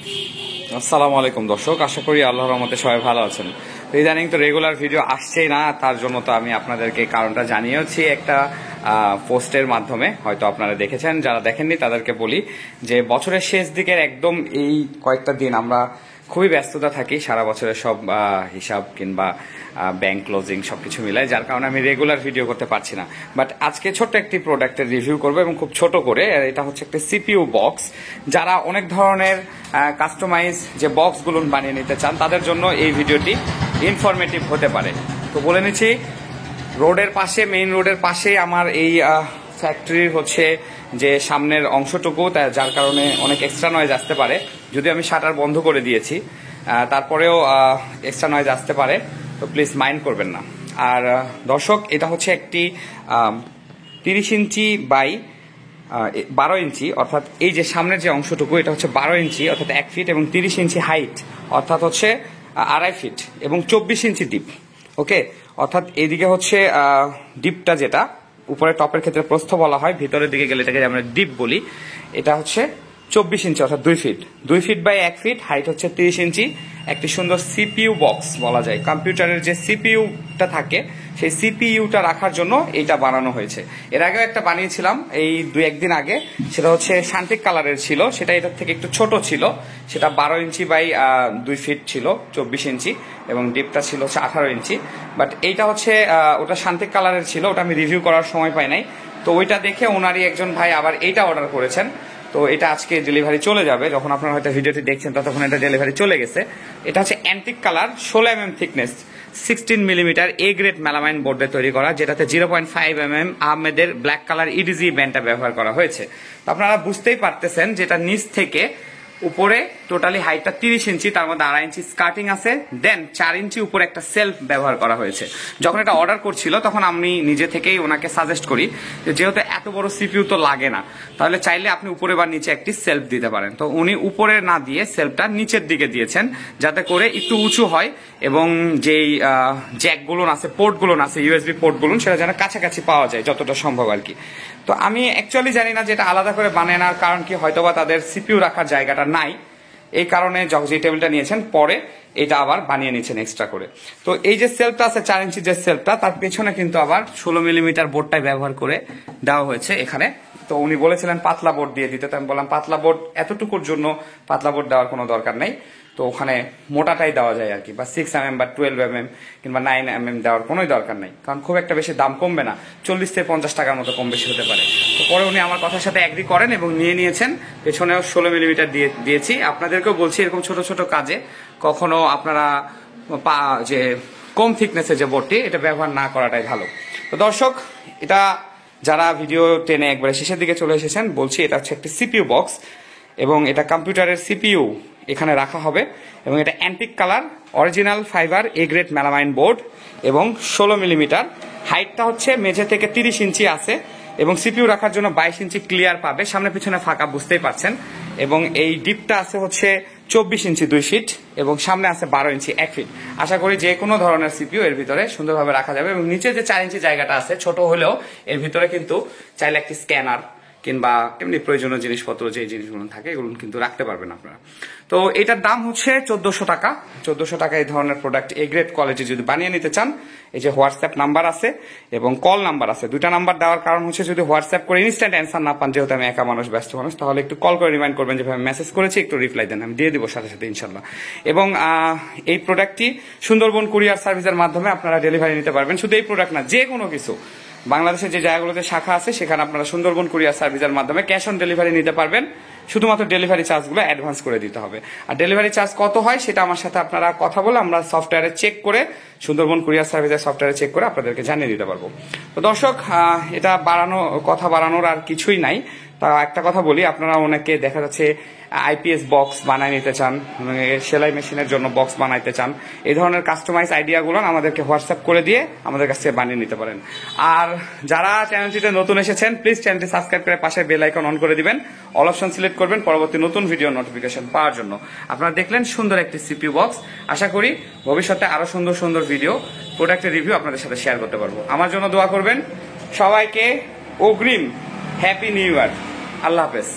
আসসালামু আলাইকুম দর্শক, আশা করি আল্লাহর রহমতে সবাই ভালো আছেন। তো ইদানিং তো রেগুলার ভিডিও আসছেই না, তার জন্য তো আমি আপনাদেরকে কারণটা জানিয়েছি একটা পোস্টের মাধ্যমে, হয়তো আপনারা দেখেছেন। যারা দেখেননি তাদেরকে বলি যে বছরের শেষ দিকের একদম এই কয়েকটা দিন আমরা খুবই ব্যস্ততা থাকি, সারা বছরের সব হিসাব কিংবা ব্যাংক ক্লোজিং সবকিছু মিলায়, যার কারণে আমি রেগুলার ভিডিও করতে পারছি না। বাট আজকে ছোট্ট একটি প্রোডাক্টের রিভিউ করবো এবং খুব ছোট করে। এটা হচ্ছে একটা সিপিইউ বক্স। যারা অনেক ধরনের কাস্টমাইজ যে বক্সগুলো বানিয়ে নিতে চান তাদের জন্য এই ভিডিওটি ইনফরমেটিভ হতে পারে। তো বলে নিচ্ছি, রোডের পাশে, মেইন রোডের পাশে আমার এই ফ্যাক্টরির হচ্ছে যে সামনের অংশটুকু, যার কারণে অনেক এক্সট্রা নয়েজ আসতে পারে। যদিও আমি শাটার বন্ধ করে দিয়েছি, তারপরেও এক্সট্রা নয়েজ আসতে পারে, তো প্লিজ মাইন্ড করবেন না। আর দর্শক, এটা হচ্ছে একটি 30 ইঞ্চি বাই 12 ইঞ্চি, অর্থাৎ এই যে সামনের যে অংশটুকু এটা হচ্ছে 12 ইঞ্চি অর্থাৎ 1 ফিট, এবং 30 ইঞ্চি হাইট অর্থাৎ হচ্ছে 2.5 ফিট, এবং 24 ইঞ্চি ডিপ। ওকে, অর্থাৎ এইদিকে হচ্ছে ডিপটা, যেটা উপরে টপের ক্ষেত্রে প্রস্থ বলা হয়, ভিতরের দিকে গেলে এটাকে আমরা ডিপ বলি। এটা হচ্ছে 24 ইঞ্চি অর্থাৎ 2 feet, 2 feet by 1 feet, height হচ্ছে 30 ইঞ্চি। একটি সুন্দর সিপিইউ বক্স বলা যায়। কম্পিউটারের যে সিপিইউটা থাকে সেই সিপিইউটা রাখার জন্য এইটা বানানো হয়েছে। এর আগেও একটা বানিয়েছিলাম এই 2-1 দিন আগে, সেটা হচ্ছে শান্তিক কালারের ছিল। সেটা এটার থেকে একটু ছোট ছিল, সেটা 12 ইঞ্চি বাই 2 ফিট ছিল, 24 ইঞ্চি, এবং ডিপটা ছিল হচ্ছে 18 ইঞ্চি। বাট এইটা হচ্ছে ওটা শান্তিক কালারের ছিল, ওটা আমি রিভিউ করার সময় পাই নাই। তো ওইটা দেখে ওনারই একজন ভাই আবার এইটা অর্ডার করেছেন। তো এটা আজকে ডেলিভারি চলে যাবে। যখন আপনারা হয়তো ভিডিওটি দেখছেন ততক্ষণ এটা ডেলিভারি চলে গেছে। এটা হচ্ছে antique colour, 16 mm thickness, 16 millimetre A grade melamine বোর্ডে তৈরি করা, যেটাতে 0.5 mm আহমেদের ব্ল্যাক কালার ইডিজি ব্যান্ডটা ব্যবহার করা হয়েছে। তো আপনারা বুঝতেই পারতেছেন যেটা নিচ থেকে উপরে টোটালি হাইটটা 30 ইঞ্চি, তার মধ্যে 2.5 ইঞ্চি স্কার্টিং আছে, দেন 4 ইঞ্চি উপরে একটা সেলফ ব্যবহার করা হয়েছে। যখন এটা অর্ডার করছিল তখন আমি নিজে থেকেই ওনাকে সাজেস্ট করি যে যেহেতু এত বড় সিপিইউ তো লাগে না, তাহলে চাইলে আপনি উপরে বা নিচে একটি সেলফ দিতে পারেন। তো উনি উপরে না দিয়ে সেলফটা নিচের দিকে দিয়েছেন, যাতে করে একটু উঁচু হয় এবং যেই জ্যাকগুলো আছে, পোর্টগুলো আছে, ইউএসবি পোর্টগুলো, সেটা যেন কাছাকাছি পাওয়া যায় যতটা সম্ভব আর কি। তো আমি অ্যাকচুয়ালি জানি না যেটা আলাদা করে বানানোর কারণ কি, হয়তোবা তাদের সিপিইউ রাখার জায়গাটা নাই, এই কারণে যে টেবিলটা নিয়েছেন পরে এটা আবার বানিয়ে নিয়েছেন এক্সট্রা করে। তো এই যে সেলফটা আছে 4 ইঞ্চি যে সেলফটা, তার পেছনে কিন্তু আবার 16 মিলিমিটার বোর্ডটাই ব্যবহার করে দেওয়া হয়েছে এখানে। তো উনি বলেছিলেন পাতলা বোর্ড দিয়ে দিতে, তো আমি বললাম পাতলা বোর্ড এতটুকুর জন্য পাতলা বোর্ড দেওয়ার কোনো দরকার নেই, তো ওখানে মোটাটাই দেওয়া যায় আর কি, বা 6 mm বা 12 mm কিংবা 9 mm দেওয়ার কোনোই দরকার নেই, কারণ খুব একটা বেশি দাম কমবে না, 40 থেকে 50 টাকার মতো কম বেশি হতে পারে। তো পরে উনি আমার কথার সাথে এগ্রি করেন এবং নিয়ে নিয়েছেন। পেছনেও 16 মিলিমিটার দিয়েছি। আপনাদেরকেও বলছি এরকম ছোট ছোট কাজে কখনো আপনারা যে কম থিকনেসের যে বোর্ডটি, এটা ব্যবহার না করাটাই ভালো। তো দর্শক, এটা যারা ভিডিও টেনে একবারে শেষের দিকে চলে এসেছেন, বলছি এটা হচ্ছে একটি সিপিইউ বক্স এবং এটা কম্পিউটারের সিপিইউ এখানে রাখা হবে, এবং এটা antique colour, original fibre A grade melamine board, এবং 16 মিলিমিটার হাইটটা হচ্ছে মেঝে থেকে 30 ইঞ্চি আছে, এবং সিপিইউ রাখার জন্য 22 ইঞ্চি ক্লিয়ার পাবে, সামনে পিছনে ফাঁকা বুঝতেই পারছেন। এবং এই ডিপটা আছে হচ্ছে 24 ইঞ্চি 2 ফিট, এবং সামনে আছে 12 ইঞ্চি 1 ফিট। আশা করি যে কোনো ধরনের সিপিইউ এর ভিতরে সুন্দরভাবে রাখা যাবে। এবং নিচে যে 4 ইঞ্চি জায়গাটা আছে, ছোট হলেও এর ভিতরে কিন্তু চাইলে একটি স্ক্যানার কিংবা এমনি প্রয়োজনীয় জিনিসপত্র যে জিনিসগুলো থাকে এগুলো কিন্তু রাখতে পারবেন আপনারা। তো এটার দাম হচ্ছে 1400 টাকা। 1400 টাকা এই ধরনের প্রোডাক্ট এ গ্রেড কোয়ালিটি যদি বানিয়ে নিতে চান, এই যে হোয়াটসঅ্যাপ নাম্বার আছে এবং কল নাম্বার আছে, দুইটা নাম্বার দেওয়ার কারণ হচ্ছে যদি হোয়াটসঅ্যাপ করে ইনস্ট্যান্ট অ্যান্সার না পান, যেহেতু আমি একা মানুষ, ব্যস্ত মানুষ, তাহলে একটু কল করে রিমাইন্ড করবেন যে ভাই মেসেজ করেছি, একটু রিপ্লাই দেন, আমি দিয়ে দিব সাথে সাথে ইনশাল্লাহ। এবং এই প্রোডাক্টটি সুন্দরবন কুরিয়ার সার্ভিসের মাধ্যমে আপনারা ডেলিভারি নিতে পারবেন। শুধু এই প্রোডাক্ট না, যে কোনো কিছু বাংলাদেশের যে জায়গাগুলোতে শাখা আছে সেখানে আপনারা সুন্দরবন কুরিয়ার সার্ভিসের মাধ্যমে ক্যাশ অন ডেলিভারি নিতে পারবেন। শুধুমাত্র ডেলিভারি চার্জগুলো অ্যাডভান্স করে দিতে হবে। আর ডেলিভারি চার্জ কত হয় সেটা আমার সাথে আপনারা কথা বলে আমরা সফটওয়্যারে চেক করে, সুন্দরবন কুরিয়ার সার্ভিসের সফটওয়্যারে চেক করে আপনাদেরকে জানিয়ে দিতে পারবো। তো দর্শক, এটা কথা বাড়ানোর আর কিছুই নাই। তা একটা কথা বলি, আপনারা অনেকে দেখা যাচ্ছে আইপিএস বক্স বানায় নিতে চান, সেলাই মেশিনের জন্য বক্স বানাইতে চান, এই ধরনের কাস্টমাইজ আইডিয়াগুলো আমাদেরকে হোয়াটসঅ্যাপ করে দিয়ে আমাদের কাছ থেকে বানিয়ে নিতে পারেন। আর যারা চ্যানেলটিতে নতুন এসেছেন, প্লিজ চ্যানেলটি সাবস্ক্রাইব করে পাশে বেল আইকন অন করে দিবেন, অল অপশন সিলেক্ট করবেন পরবর্তী নতুন ভিডিও নোটিফিকেশন পাওয়ার জন্য। আপনারা দেখলেন সুন্দর একটি সিপিইউ বক্স। আশা করি ভবিষ্যতে আরো সুন্দর সুন্দর ভিডিও, প্রোডাক্টের রিভিউ আপনাদের সাথে শেয়ার করতে পারবো। আমার জন্য দোয়া করবেন। সবাইকে অগ্রিম হ্যাপি নিউ ইয়ার। আল্লাহ হাফেজ।